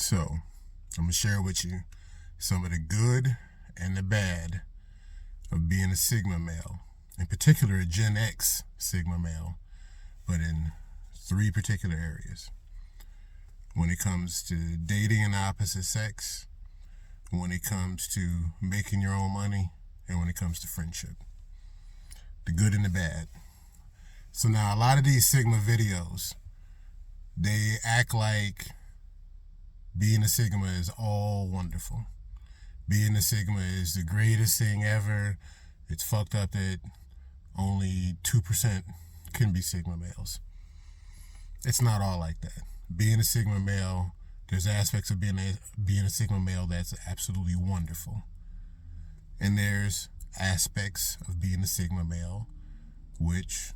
So, I'm going to share with you some of the good and the bad of being a Sigma male, in particular a Gen X Sigma male, but in three particular areas. When it comes to dating an opposite sex, when it comes to making your own money, and when it comes to friendship. The good and the bad. So now a lot of these Sigma videos, they act like being a Sigma is all wonderful. Being a Sigma is the greatest thing ever. It's fucked up that only 2% can be Sigma males. It's not all like that. Being a Sigma male, there's aspects of being a Sigma male that's absolutely wonderful. And there's aspects of being a Sigma male which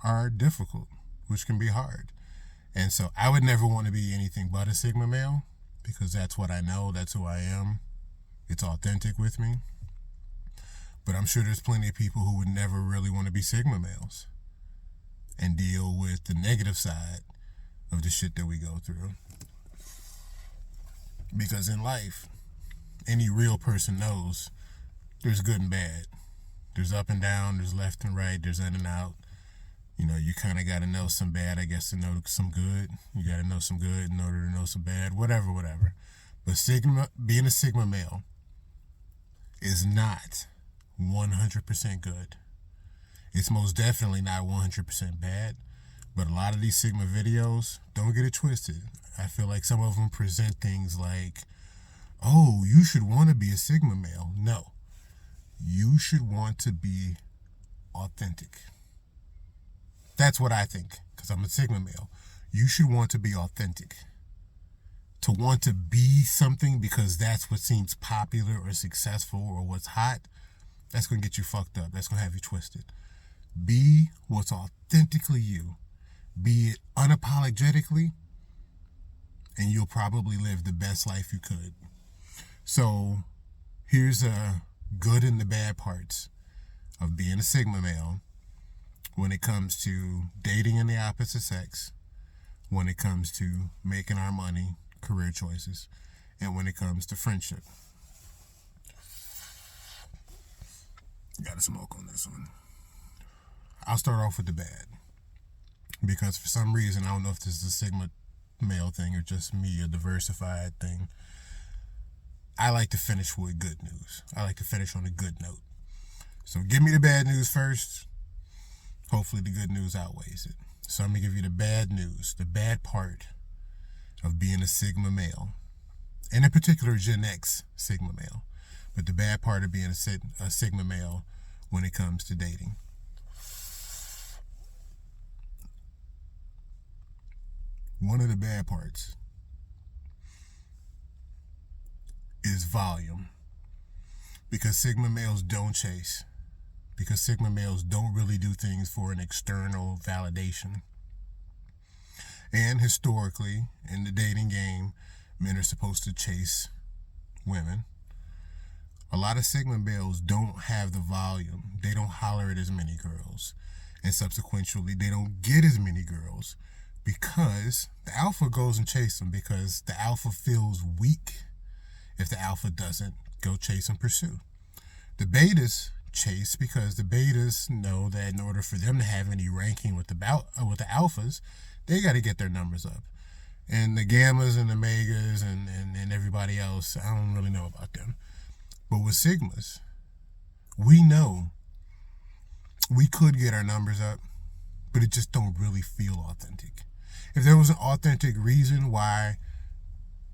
are difficult, which can be hard. And so I would never want to be anything but a Sigma male because that's what I know, that's who I am. It's authentic with me. But I'm sure there's plenty of people who would never really want to be Sigma males and deal with the negative side of the shit that we go through. Because in life, any real person knows there's good and bad. There's up and down, there's left and right, there's in and out. You know, you kind of got to know some bad, I guess, to know some good. You got to know some good in order to know some bad, whatever. But being a Sigma male is not 100% good. It's most definitely not 100% bad. But a lot of these Sigma videos, don't get it twisted. I feel like some of them present things like, oh, you should want to be a Sigma male. No. You should want to be authentic. That's what I think, because I'm a Sigma male. You should want to be authentic. To want to be something because that's what seems popular or successful or what's hot, that's going to get you fucked up. That's going to have you twisted. Be what's authentically you. Be it unapologetically, and you'll probably live the best life you could. So, here's a good and the bad parts of being a Sigma male when it comes to dating in the opposite sex, when it comes to making our money, career choices, and when it comes to friendship. Gotta smoke on this one. I'll start off with the bad. Because for some reason, I don't know if this is a Sigma male thing or just me, a diversified thing, I like to finish with good news. I like to finish on a good note. So give me the bad news first. Hopefully the good news outweighs it. So I'm going to give you the bad news, the bad part of being a Sigma male. And in particular, Gen X Sigma male. But the bad part of being a Sigma male when it comes to dating. One of the bad parts is volume. Because Sigma males don't chase. Because Sigma males don't really do things for an external validation. And historically, in the dating game, men are supposed to chase women. A lot of Sigma males don't have the volume. They don't holler at as many girls. And subsequently, they don't get as many girls because the alpha goes and chases them because the alpha feels weak if the alpha doesn't go chase and pursue. The betas chase because the betas know that in order for them to have any ranking with the alphas, they got to get their numbers up. And the gammas and the megas and everybody else, I don't really know about them. But with Sigmas, we know we could get our numbers up, but it just don't really feel authentic. If there was an authentic reason why,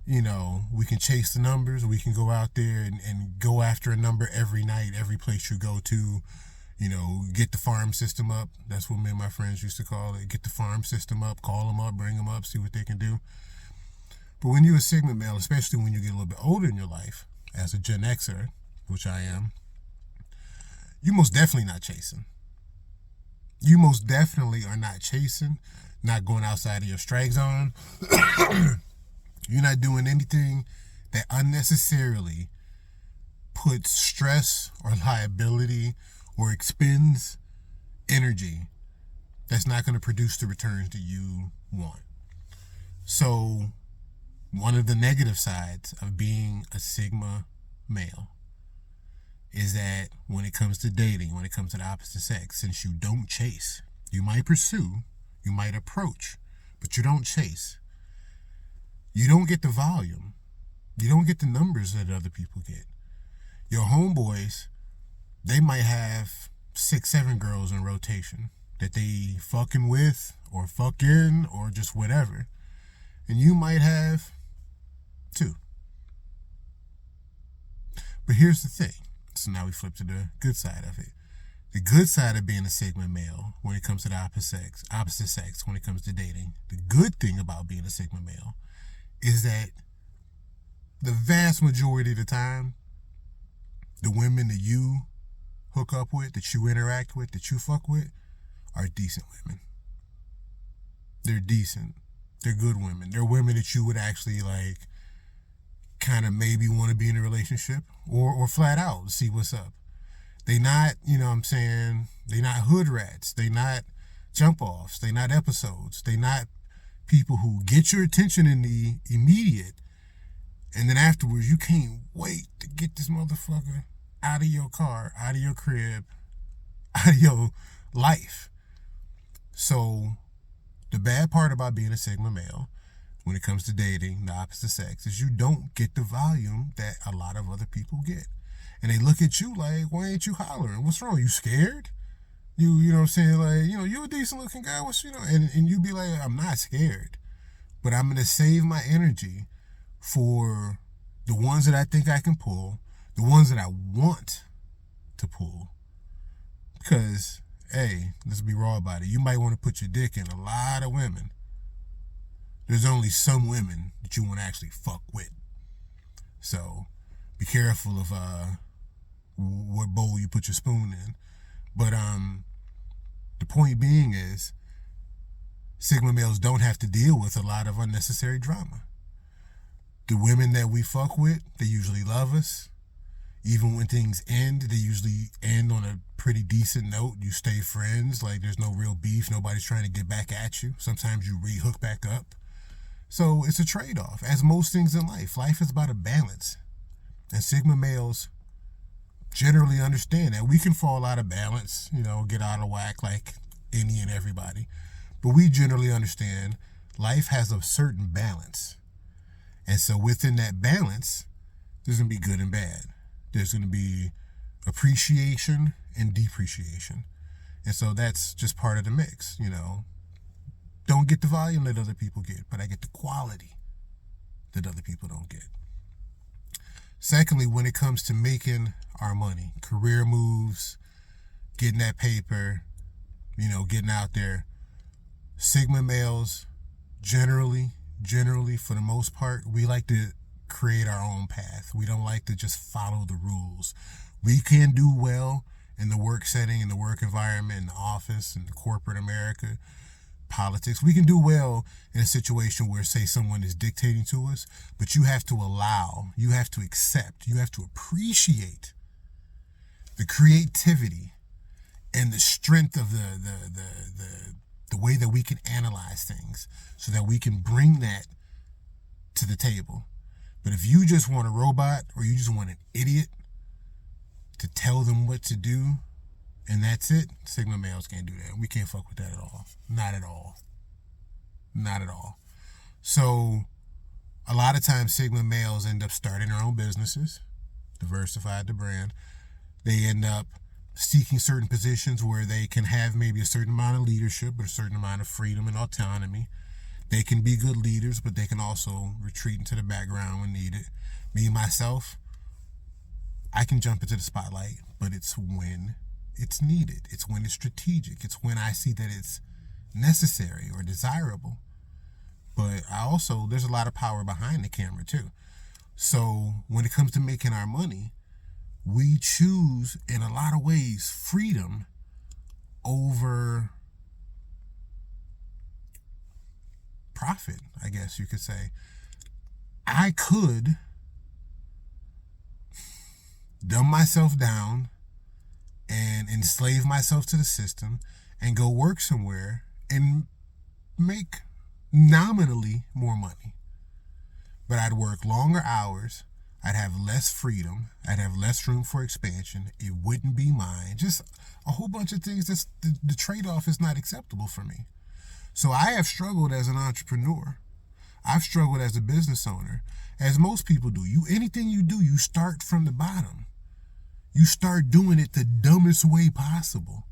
you know, we can chase the numbers, we can go out there and go after a number every night, every place you go to, you know, get the farm system up. That's what me and my friends used to call it. Get the farm system up, call them up, bring them up, see what they can do. But when you're a Sigma male, especially when you get a little bit older in your life, as a Gen Xer, which I am, you most definitely not chasing. You most definitely are not chasing, not going outside of your strike zone. You're not doing anything that unnecessarily puts stress or liability or expends energy that's not going to produce the returns that you want. So one of the negative sides of being a Sigma male is that when it comes to dating, when it comes to the opposite sex, since you don't chase, you might pursue, you might approach, but you don't chase. You don't get the volume. You don't get the numbers that other people get. Your homeboys, they might have 6, 7 girls in rotation that they fucking with or fucking or just whatever. And you might have 2. But here's the thing. So now we flip to the good side of it. The good side of being a Sigma male when it comes to the opposite sex, when it comes to dating, the good thing about being a Sigma male is that the vast majority of the time, the women that you hook up with, that you interact with, that you fuck with, are decent women. They're decent. They're good women. They're women that you would actually like kind of maybe want to be in a relationship or flat out see what's up. They not, you know what I'm saying, they not hood rats. They not jump offs. They not episodes. They not people who get your attention in the immediate, and then afterwards you can't wait to get this motherfucker out of your car, out of your crib, out of your life. So the bad part about being a Sigma male when it comes to dating the opposite sex is you don't get the volume that a lot of other people get. And they look at you like, why ain't you hollering? What's wrong? You scared? You know what I'm saying? Like, you know, you a decent looking guy. What's, you know, and you be like, I'm not scared, but I'm going to save my energy for the ones that I think I can pull, the ones that I want to pull. Because, hey, let's be raw about it. You might want to put your dick in a lot of women. There's only some women that you want to actually fuck with. So be careful of what bowl you put your spoon in. But the point being is, Sigma males don't have to deal with a lot of unnecessary drama. The women that we fuck with, they usually love us. Even when things end, they usually end on a pretty decent note. You stay friends, like there's no real beef. Nobody's trying to get back at you. Sometimes you re-hook back up. So it's a trade-off. As most things in life, life is about a balance. And Sigma males generally understand that we can fall out of balance, you know, get out of whack like any and everybody. But we generally understand life has a certain balance. And so within that balance, there's going to be good and bad. There's going to be appreciation and depreciation. And so that's just part of the mix, you know. Don't get the volume that other people get, but I get the quality that other people don't get. Secondly, when it comes to making our money, career moves, getting that paper, you know, getting out there, Sigma males, generally, for the most part, we like to create our own path. We don't like to just follow the rules. We can do well in the work setting, in the work environment, in the office, in the corporate America, politics. We can do well in a situation where, say, someone is dictating to us, but you have to allow, you have to accept, you have to appreciate the creativity and the strength of the way that we can analyze things so that we can bring that to the table. But if you just want a robot or you just want an idiot to tell them what to do and that's it, Sigma males can't do that. We can't fuck with that at all. Not at all. Not at all. So a lot of times Sigma males end up starting their own businesses, diversified the brand. They end up seeking certain positions where they can have maybe a certain amount of leadership or a certain amount of freedom and autonomy. They can be good leaders, but they can also retreat into the background when needed. Me, myself, I can jump into the spotlight, but it's when it's needed. It's when it's strategic. It's when I see that it's necessary or desirable. But there's a lot of power behind the camera too. So when it comes to making our money, we choose in a lot of ways freedom over profit, I guess you could say. I could dumb myself down and enslave myself to the system and go work somewhere and make nominally more money. but I'd work longer hours. I'd have less freedom. I'd have less room for expansion. It wouldn't be mine. Just a whole bunch of things. That's the trade-off is not acceptable for me. So I have struggled as an entrepreneur. I've struggled as a business owner, as most people do. Anything you do, you start from the bottom. You start doing it the dumbest way possible.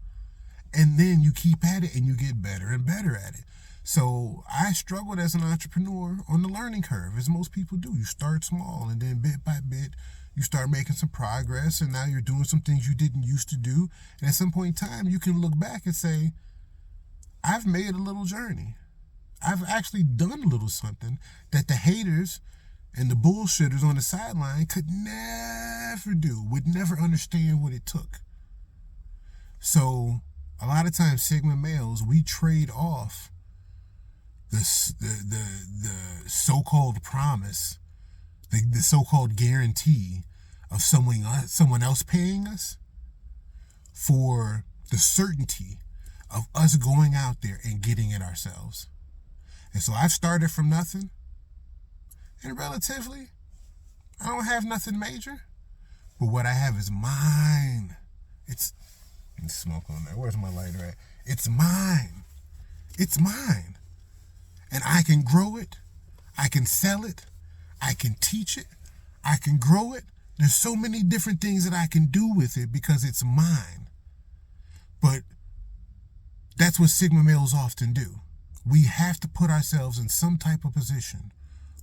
And then you keep at it and you get better and better at it. So I struggled as an entrepreneur on the learning curve, as most people do. You start small and then bit by bit, you start making some progress, and now you're doing some things you didn't used to do. And at some point in time, you can look back and say, I've made a little journey. I've actually done a little something that the haters and the bullshitters on the sideline could never do, would never understand what it took. So a lot of times, Sigma males, we trade off the so-called promise, the so-called guarantee of someone else paying us for the certainty of us going out there and getting it ourselves. And so I've started from nothing, and relatively, I don't have nothing major, but what I have is mine. It's smoke on there. Where's my lighter at? It's mine. It's mine. And I can grow it. I can sell it. I can teach it. I can grow it. There's so many different things that I can do with it because it's mine. But that's what Sigma males often do. We have to put ourselves in some type of position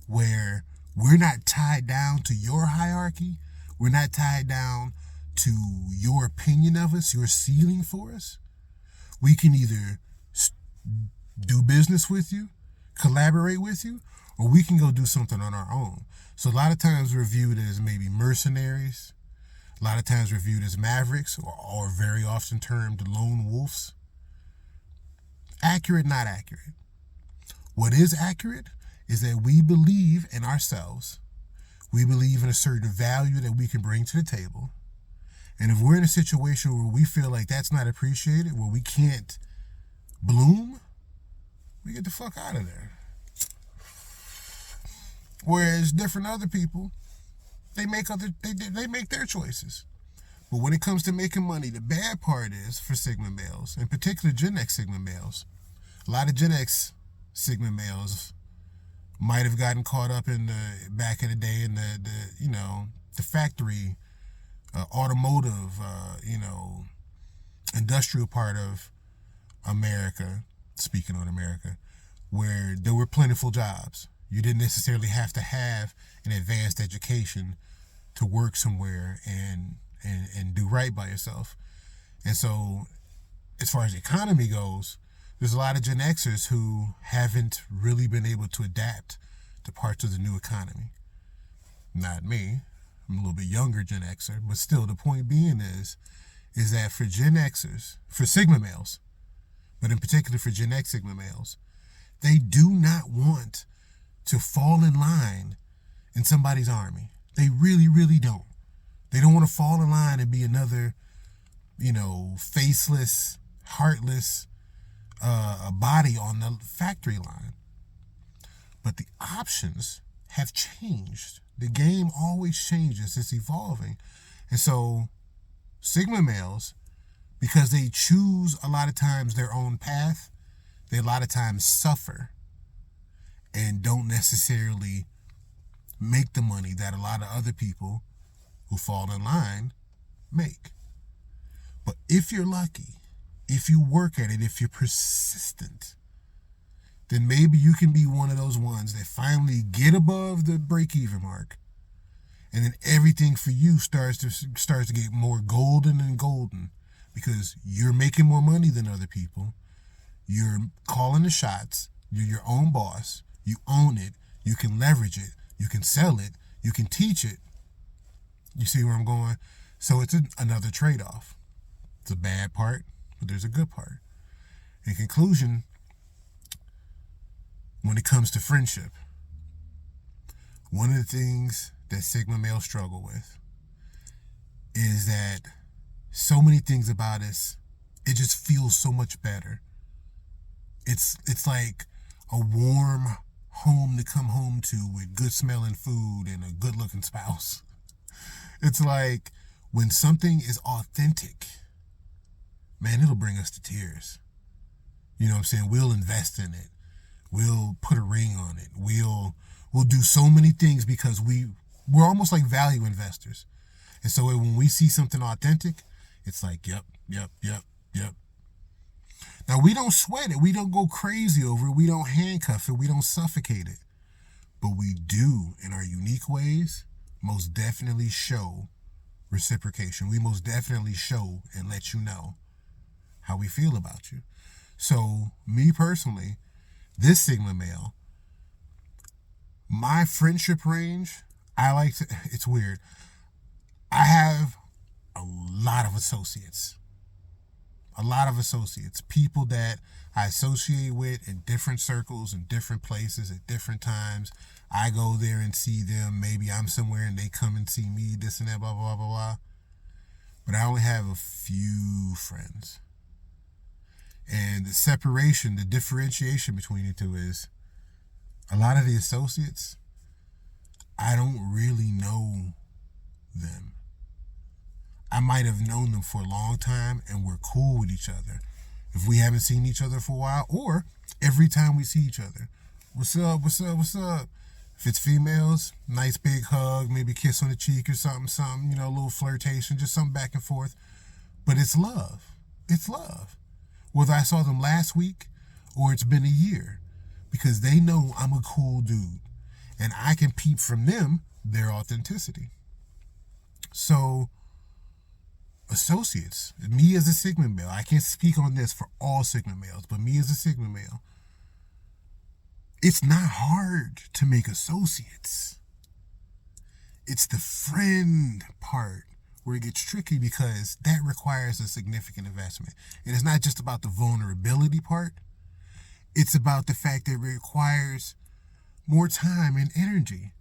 where we're not tied down to your hierarchy. We're not tied down to your opinion of us, your ceiling for us. We can either do business with you, collaborate with you, or we can go do something on our own. So a lot of times we're viewed as maybe mercenaries. A lot of times we're viewed as mavericks, or very often termed lone wolves. Accurate, not accurate. What is accurate is that we believe in ourselves. We believe in a certain value that we can bring to the table. And if we're in a situation where we feel like that's not appreciated, where we can't bloom, we get the fuck out of there. Whereas different other people, they make their choices. But when it comes to making money, the bad part is for Sigma males, in particular Gen X Sigma males, a lot of Gen X Sigma males might have gotten caught up in back in the day in the factory, automotive, industrial part of America, speaking on America, where there were plentiful jobs. You didn't necessarily have to have an advanced education to work somewhere and do right by yourself. And so as far as the economy goes, there's a lot of Gen Xers who haven't really been able to adapt to parts of the new economy. Not me. I'm a little bit younger Gen Xer, but still the point being is that for Gen Xers, for Sigma males, but in particular for Gen X Sigma males, they do not want to fall in line in somebody's army. They really, really don't. They don't want to fall in line and be another, faceless, heartless body on the factory line. But the options have changed. The game always changes. It's evolving. And so Sigma males, because they choose a lot of times their own path, they a lot of times suffer and don't necessarily make the money that a lot of other people who fall in line make. But if you're lucky, if you work at it, if you're persistent, then maybe you can be one of those ones that finally get above the break-even mark, and then everything for you starts to get more golden and golden because you're making more money than other people. You're calling the shots. You're your own boss. You own it. You can leverage it. You can sell it. You can teach it. You see where I'm going? So it's another trade-off. It's a bad part, but there's a good part. In conclusion, when it comes to friendship, one of the things that Sigma males struggle with is that so many things about us, it just feels so much better. It's like a warm home to come home to with good smelling food and a good looking spouse. It's like when something is authentic, man, it'll bring us to tears. You know what I'm saying? We'll invest in it. We'll put a ring on it. We'll do so many things because we're almost like value investors. And so when we see something authentic, it's like, yep. Now, we don't sweat it. We don't go crazy over it. We don't handcuff it. We don't suffocate it. But we do, in our unique ways, most definitely show reciprocation. We most definitely show and let you know how we feel about you. So, me personally, this Sigma male, my friendship range, it's weird. I have a lot of associates. People that I associate with in different circles, in different places, at different times. I go there and see them. Maybe I'm somewhere and they come and see me, this and that, blah, blah, blah, blah. But I only have a few friends. And the separation, the differentiation between the two is a lot of the associates, I don't really know them. I might have known them for a long time and we're cool with each other. If we haven't seen each other for a while, or every time we see each other, what's up? If it's females, nice big hug, maybe kiss on the cheek or something, a little flirtation, just something back and forth. But it's love. It's love. Whether I saw them last week or it's been a year, because they know I'm a cool dude and I can peep from them their authenticity. So, associates, me as a Sigma male, I can't speak on this for all Sigma males, but me as a Sigma male, it's not hard to make associates. It's the friend part where it gets tricky because that requires a significant investment. And it's not just about the vulnerability part. It's about the fact that it requires more time and energy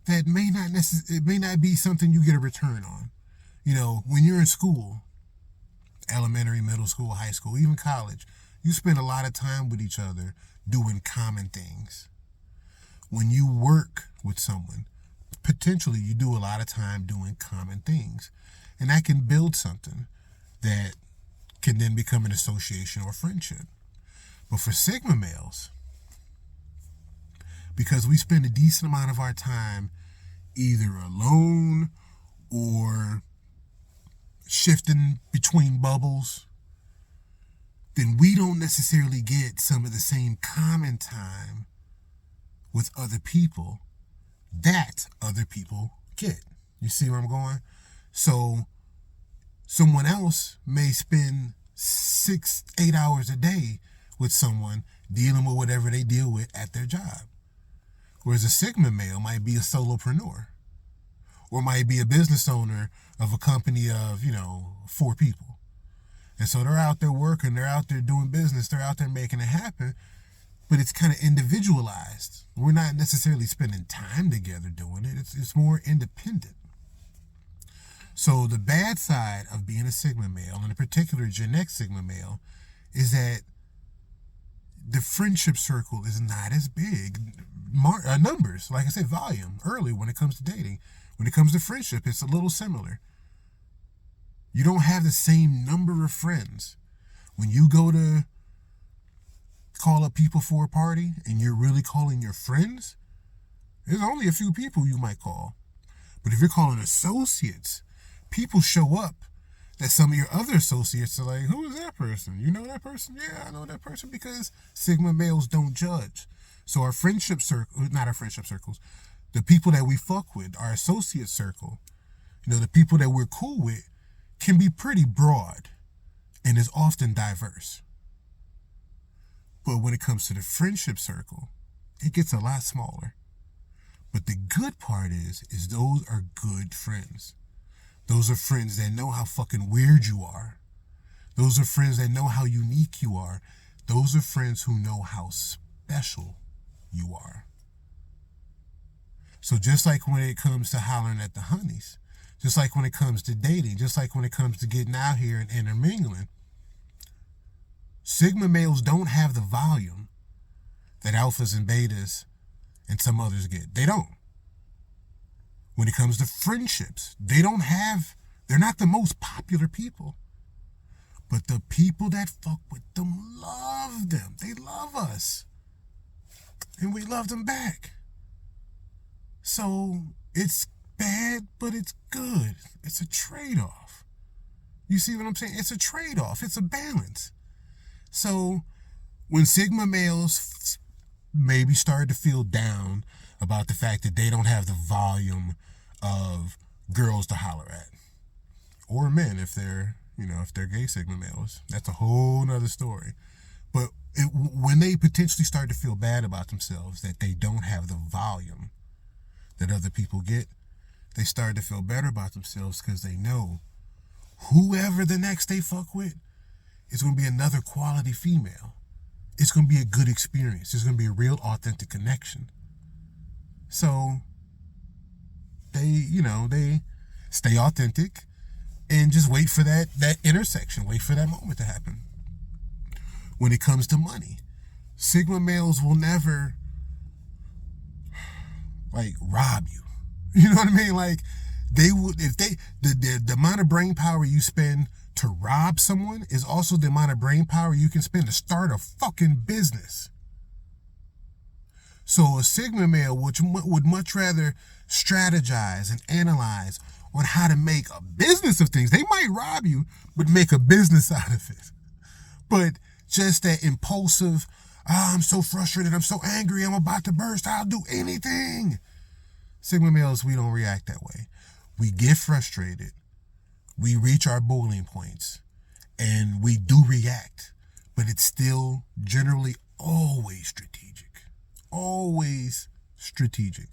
that it may not be something you get a return on. You know, when you're in school, elementary, middle school, high school, even college, you spend a lot of time with each other doing common things. When you work with someone, potentially you do a lot of time doing common things. And that can build something that can then become an association or friendship. But for Sigma males, because we spend a decent amount of our time either alone or shifting between bubbles, then we don't necessarily get some of the same common time with other people that other people get. You see where I'm going? So someone else may spend 6-8 hours a day with someone dealing with whatever they deal with at their job. Whereas a Sigma male might be a solopreneur or might be a business owner of a company of, 4 people. And so they're out there working, they're out there doing business, they're out there making it happen, but it's kind of individualized. We're not necessarily spending time together doing it. It's more independent. So the bad side of being a Sigma male, and in particular Gen X Sigma male, is that the friendship circle is not as big. Numbers, like I said, volume, early when it comes to dating. When it comes to friendship, it's a little similar. You don't have the same number of friends. When you go to call up people for a party and you're really calling your friends, there's only a few people you might call. But if you're calling associates, people show up that some of your other associates are like, who is that person? You know that person? Yeah, I know that person, because Sigma males don't judge. So our friendship circle, not our friendship circles, the people that we fuck with, our associate circle, the people that we're cool with, can be pretty broad and is often diverse. But when it comes to the friendship circle, it gets a lot smaller. But the good part is those are good friends. Those are friends that know how fucking weird you are. Those are friends that know how unique you are. Those are friends who know how special you are. So just like when it comes to hollering at the honeys, just like when it comes to dating, just like when it comes to getting out here and intermingling, Sigma males don't have the volume that alphas and betas and some others get. They don't. When it comes to friendships, they're not the most popular people. But the people that fuck with them love them. They love us. And we love them back. So it's bad, but it's good. It's a trade-off. You see what I'm saying? It's a trade-off. It's a balance. So when Sigma males maybe started to feel down about the fact that they don't have the volume of girls to holler at, or men if they're gay Sigma males, that's a whole nother story. But when they potentially start to feel bad about themselves, that they don't have the volume that other people get, they start to feel better about themselves because they know whoever the next they fuck with is going to be another quality female. It's going to be a good experience. It's going to be a real authentic connection. So they stay authentic and just wait for that intersection, wait for that moment to happen. When it comes to money, Sigma males will never rob you. You know what I mean? Like, they would, if the amount of brain power you spend to rob someone is also the amount of brain power you can spend to start a fucking business. So a Sigma male would much rather strategize and analyze on how to make a business of things. They might rob you, but make a business out of it. But just that impulsive, I'm so frustrated, I'm so angry, I'm about to burst, I'll do anything. Sigma males, we don't react that way. We get frustrated, we reach our boiling points, and we do react. But it's still generally always strategic. Always strategic.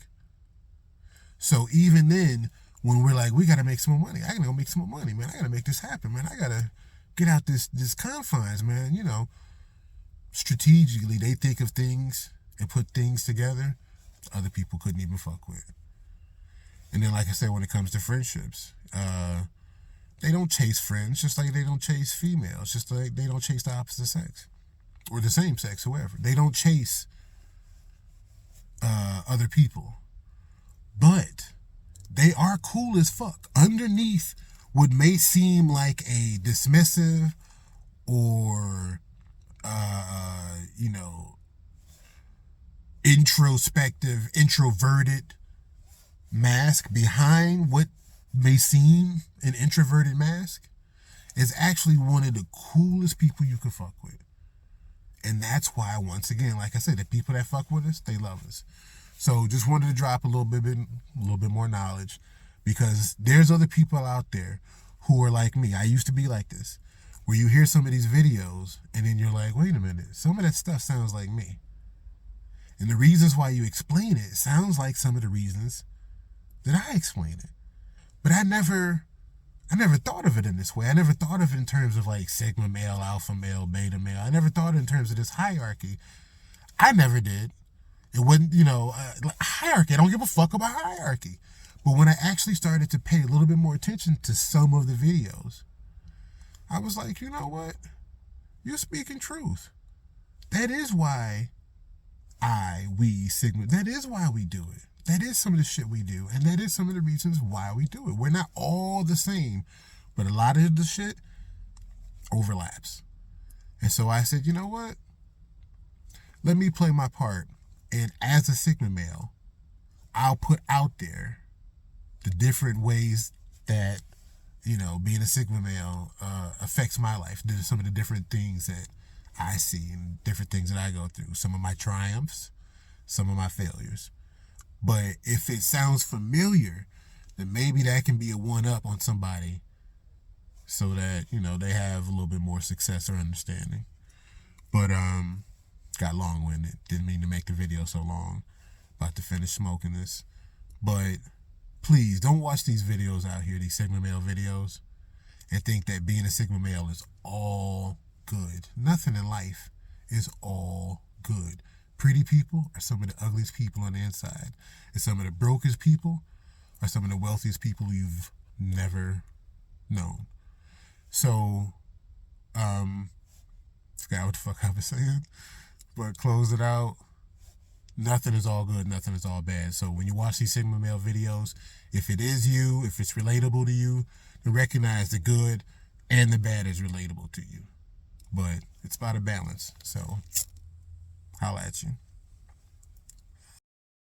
So even then, when we're like, we got to make some more money. I got to go make some more money, man. I got to make this happen, man. I got to get out this confines, man. You know, strategically, they think of things and put things together other people couldn't even fuck with. And then, like I said, when it comes to friendships, they don't chase friends just like they don't chase females, just like they don't chase the opposite sex or the same sex, whoever. They don't chase other people. But they are cool as fuck. Underneath what may seem like a dismissive or, introspective, introverted mask, behind what may seem an introverted mask is actually one of the coolest people you can fuck with. And that's why, once again, like I said, the people that fuck with us, they love us. So just wanted to drop a little bit more knowledge, because there's other people out there who are like me. I used to be like this, where you hear some of these videos and then you're like, wait a minute, some of that stuff sounds like me. And the reasons why you explain it sounds like some of the reasons that I explain it. But I never thought of it in this way. I never thought of it in terms of like Sigma male, alpha male, beta male. I never thought in terms of this hierarchy. I never did. It wasn't, hierarchy. I don't give a fuck about hierarchy. But when I actually started to pay a little bit more attention to some of the videos, I was like, you know what? You're speaking truth. That is why we, Sigma, that is why we do it. That is some of the shit we do. And that is some of the reasons why we do it. We're not all the same, but a lot of the shit overlaps. And so I said, you know what? Let me play my part. And as a Sigma male, I'll put out there the different ways that, being a Sigma male affects my life. There's some of the different things that I see and different things that I go through. Some of my triumphs, some of my failures. But if it sounds familiar, then maybe that can be a one-up on somebody so that, they have a little bit more success or understanding. But, got long-winded. Didn't mean to make the video so long. About to finish smoking this. But please, don't watch these videos out here, these Sigma male videos, and think that being a Sigma male is all good. Nothing in life is all good. Pretty people are some of the ugliest people on the inside. And some of the brokest people are some of the wealthiest people you've never known. So, forgot what the fuck I was saying. But close it out. Nothing is all good, nothing is all bad. So when you watch these Sigma male videos, if it is you, if it's relatable to you, then recognize the good and the bad is relatable to you. But it's about a balance. So holla at you.